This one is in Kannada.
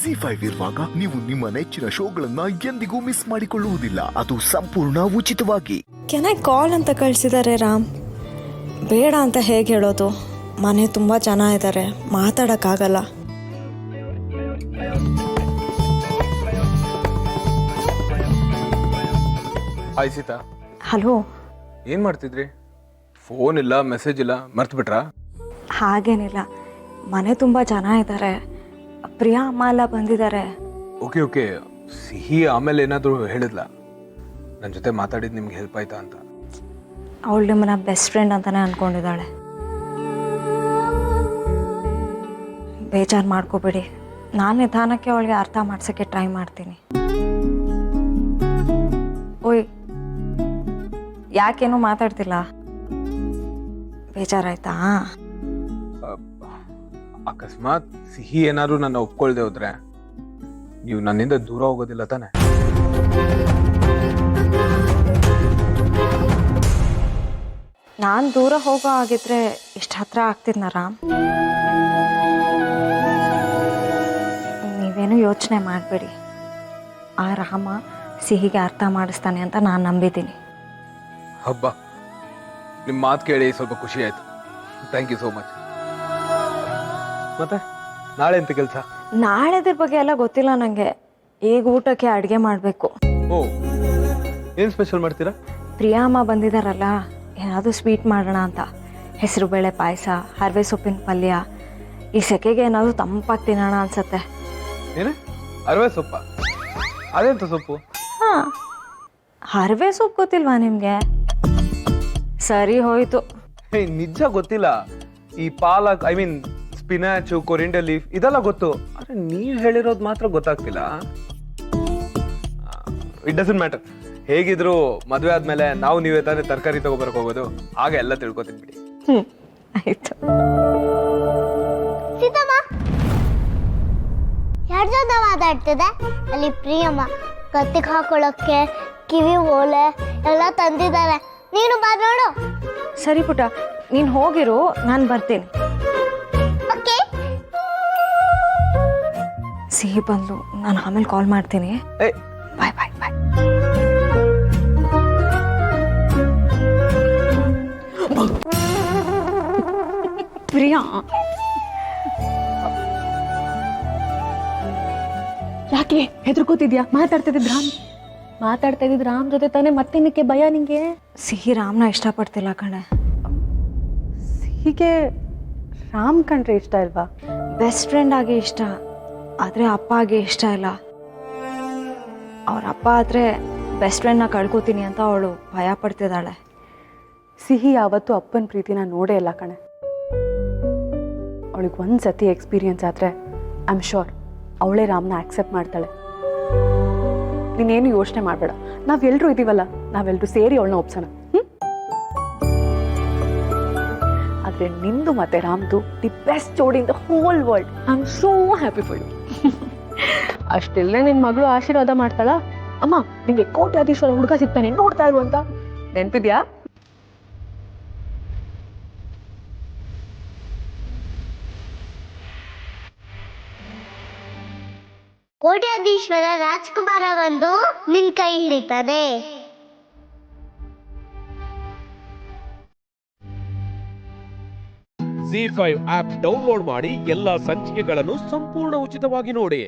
ಜಿ5 ಇರುವಾಗ ನೀವು ನಿಮ್ಮ ನೆಚ್ಚಿನ ಶೋಗಳನ್ನ ಎಂದಿಗೂ ಮಿಸ್ ಮಾಡಿಕೊಳ್ಳುವುದಿಲ್ಲ. ಅದು ಸಂಪೂರ್ಣ ಉಚಿತವಾಗಿ. ಕೆನಾಯ್ ಕಾಲ್ ಅಂತ ಕಳಿಸಿದ್ದಾರೆ ರಾಮ್. ಬೇಡ ಅಂತ ಹೇಗೆ ಹೇಳೋದು? ಮನೆ ತುಂಬ ಜನ ಇದ್ದಾರೆ, ಮಾತಾಡೋಕ್ಕಾಗಲ್ಲ. ಹಾಯ್ ಸೀತಾ. ಹಲೋ. ಏನು ಮಾಡ್ತಿದ್ರಿ? ಫೋನ್ ಇಲ್ಲ, ಮೆಸೇಜ್ ಇಲ್ಲ, ಮರ್ತು ಬಿಟ್ರಾ? ಹಾಗೇನಿಲ್ಲ, ಮನೆ ತುಂಬ ಜನ ಇದ್ದಾರೆ, ಪ್ರಿಯಾ ಅಮ್ಮ ಎಲ್ಲ ಬಂದಿದ್ದಾರೆ. Okay okay. ಸಿಹಿ ಆಮೇಲೆ ಏನಾದರೂ ಹೇಳಿದ್ಲ? ನನ್ನ ಜೊತೆ ಮಾತಾಡಿದ್ದು ನಿಮ್ಗೆ ಹೆಲ್ಪ್ ಆಯ್ತಾ ಅಂತ? ಅವಳು ನಿಮ್ಮನ್ನ ಬೆಸ್ಟ್ ಫ್ರೆಂಡ್ ಅಂತಲೇ ಅಂದ್ಕೊಂಡಿದ್ದಾಳೆ. ಬೇಜಾರು ಮಾಡ್ಕೋಬೇಡಿ, ನಾನು ನಿಧಾನಕ್ಕೆ ಅವಳಿಗೆ ಅರ್ಥ ಮಾಡ್ಸೋಕ್ಕೆ ಟ್ರೈ ಮಾಡ್ತೀನಿ. ಓಯ್, ಯಾಕೇನೂ ಮಾತಾಡ್ತಿಲ್ಲ? ಬೇಜಾರಾಯ್ತಾ? ಅಕಸ್ಮಾತ್ ಸಿಹಿ ಏನಾದರೂ ನನ್ನ ಒಪ್ಕೊಳ್ದೆ ಹೋದ್ರೆ ನೀವು ನನ್ನಿಂದ ದೂರ ಹೋಗೋದಿಲ್ಲ ತಾನೆ? ನಾನು ದೂರ ಹೋಗೋ ಆಗಿದ್ರೆ ಇಷ್ಟು ಹತ್ರ ಆಗ್ತಿದ್ನ ರಾಮ್? ನೀವೇನು ಯೋಚನೆ ಮಾಡಬೇಡಿ, ಆ ರಾಮ ಸಿಹಿಗೆ ಅರ್ಥ ಮಾಡಿಸ್ತಾನೆ ಅಂತ ನಾನು ನಂಬಿದ್ದೀನಿ. ಹಬ್ಬ, ನಿಮ್ಮ ಮಾತು ಕೇಳಿ ಸ್ವಲ್ಪ ಖುಷಿ ಆಯ್ತು. Thank you so much. ಮತ್ತೆ ನಾಳೆ ಎಂತ ಕೆಲಸ? ನಾಳೆದ್ರ ಬಗ್ಗೆ ಎಲ್ಲ ಗೊತ್ತಿಲ್ಲ ನನಗೆ. ಈಗ ಊಟಕ್ಕೆ ಅಡುಗೆ ಮಾಡಬೇಕು. ಓ, ಏನು ಸ್ಪೆಷಲ್ ಮಾಡ್ತೀರಾ? ಪ್ರಿಯಾ ಅಮ್ಮ ಬಂದಿದ್ದಾರಲ್ಲ, ಏನಾದರೂ ಸ್ವೀಟ್ ಮಾಡೋಣ ಅಂತ. ಹೆಸರು ಬೇಳೆ ಪಾಯಸ, ಹರವೆ ಸೊಪ್ಪಿನ ಪಲ್ಯ. ಈ ಸೆಕೆಗೆ ಏನಾದರೂ ತಂಪಾಗಿ ತಿನ್ನೋಣ ಅನ್ಸತ್ತೆ. ಏನು ಅರವೆ ಸೊಪ್ಪ? ಅದೆಂತ ಸೊಪ್ಪು? ಹಾಂ, ಹರವೆ ಸೊಪ್ಪು ಗೊತ್ತಿಲ್ವಾ ನಿಮಗೆ? ಸರಿ ಹೋಯ್ತು. ಹೇ, ನಿಜ ಗೊತ್ತಿಲ್ಲ. ಈ ಪಾಲಕ್, ಐ ಮೀನ್ ಸ್ಪಿನಾಚು, ಕೊರಿಂಡರ್ ಲೀಫ್ ಇದೆಲ್ಲ ಗೊತ್ತು. ಆದ್ರೆ ನೀವು ಹೇಳಿರೋದು ಮಾತ್ರ ಗೊತ್ತಾಗ್ತಿಲ್ಲ. It doesn't matter. ಹೇಗಿದ್ರು ಮದುವೆ ಆದ್ಮೇಲೆ ನಾವು ನೀವೇ ತಾನೇ ತರಕಾರಿ ತಗೋಬರಕ್ ಹೋಗೋದು, ಆಗ ಎಲ್ಲ ತಿಳ್ಕೊತೀನಿ ಬಿಡಿ. ಆಯ್ತು. ಸೀತಮ್ಮ ಯಾರ ಜೊತೆ ಮಾತಾಡ್ತಿದೆ? ಅಲ್ಲಿ ಪ್ರಿಯಮ್ಮ ಕತ್ತಿಗೆ ಹಾಕೊಳ್ಳೋಕ್ಕೆ ಕಿವಿ ಓಲೆ ಎಲ್ಲ ತಂದಿದ್ದಾರೆ. ನೀನು ಬಾ ನೋಡು. ಸರಿ ಪುಟ್ಟ, ನೀನು ಹೋಗಿರು, ನಾನು ಬರ್ತೀನಿ. ಓಕೆ. ಸಿಹಿ ಬಂದು ನಾನು ಆಮೇಲೆ ಕಾಲ್ ಮಾಡ್ತೀನಿ. ಏ, ಬಾಯ್ ಬಾಯ್ ಬಾಯ್. ಪ್ರಿಯಾ, ಯಾಕೆ ಹೆದರ್ಕೋತಿದ್ಯಾ? ಮಾತಾಡ್ತಾ ಇದ್ದಿದ್ ರಾಮ್ ಜೊತೆ ತಾನೇ, ಮತ್ತೇನಕ್ಕೆ ಭಯ ನಿಂಗೆ? ಸಿಹಿ ರಾಮ್ನ ಇಷ್ಟಪಡ್ತಿಲ್ಲ ಕಣೆ. ಹೀಗೆ ರಾಮ್ ಕಂಡ್ರೆ ಇಷ್ಟ ಇಲ್ವಾ? ಬೆಸ್ಟ್ ಫ್ರೆಂಡ್ ಆಗಿ ಇಷ್ಟ, ಆದರೆ ಅಪ್ಪ ಆಗಿ ಇಷ್ಟ ಇಲ್ಲ. ಅವ್ರ ಅಪ್ಪ ಆದರೆ ಬೆಸ್ಟ್ ಫ್ರೆಂಡ್ನ ಕಳ್ಕೊತೀನಿ ಅಂತ ಅವಳು ಭಯ ಪಡ್ತಿದ್ದಾಳೆ. ಸಿಹಿ ಯಾವತ್ತೂ ಅಪ್ಪನ ಪ್ರೀತಿನ ನೋಡೇ ಇಲ್ಲ ಕಣೆ. ಅವಳಿಗೆ ಒಂದ್ಸತಿ ಎಕ್ಸ್ಪೀರಿಯನ್ಸ್ ಆದರೆ ಐ ಆಮ್ ಶೋರ್ ಅವಳೇ ರಾಮ್ನ ಆಕ್ಸೆಪ್ಟ್ ಮಾಡ್ತಾಳೆ. ನೀನೇನು ಯೋಚನೆ ಮಾಡಬೇಡ, ನಾವೆಲ್ಲರೂ ಇದೀವಲ್ಲ, ನಾವೆಲ್ಲರೂ ಸೇರಿ ಅವಳನ್ನ ಒಪ್ಸೋಣ. ಆದರೆ ನಿಂದು ಮತ್ತೆ ರಾಮ್ದು ದಿ ಬೆಸ್ಟ್ ಜೋಡಿ in the whole world. I am so happy for you. ಅಷ್ಟೆಲ್ಲ ನಿನ್ನ ಮಗಳು ಆಶೀರ್ವಾದ ಮಾಡ್ತಾಳ, ಅಮ್ಮ ನಿಂಗೆ ಕೋಟ್ಯಾಧೀಶ್ವರ ಹುಡುಗ ಸಿಗ್ತಾನೆ ನೋಡ್ತಾ ಇರು ಅಂತ. ನೆನ್ಪಿದ್ಯಾ? ಕೋಟ್ಯಾಧೀಶ್ವರ ರಾಜ್ಕುಮಾರ ಬಂದು ನಿನ್ ಕೈ ಹಿಡಿತಾನೆ. ಜಿ5 ಆಪ್ ಡೌನ್ಲೋಡ್ ಮಾಡಿ ಎಲ್ಲಾ ಸಂಚಿಕೆಗಳನ್ನು ಸಂಪೂರ್ಣ ಉಚಿತವಾಗಿ ನೋಡಿ.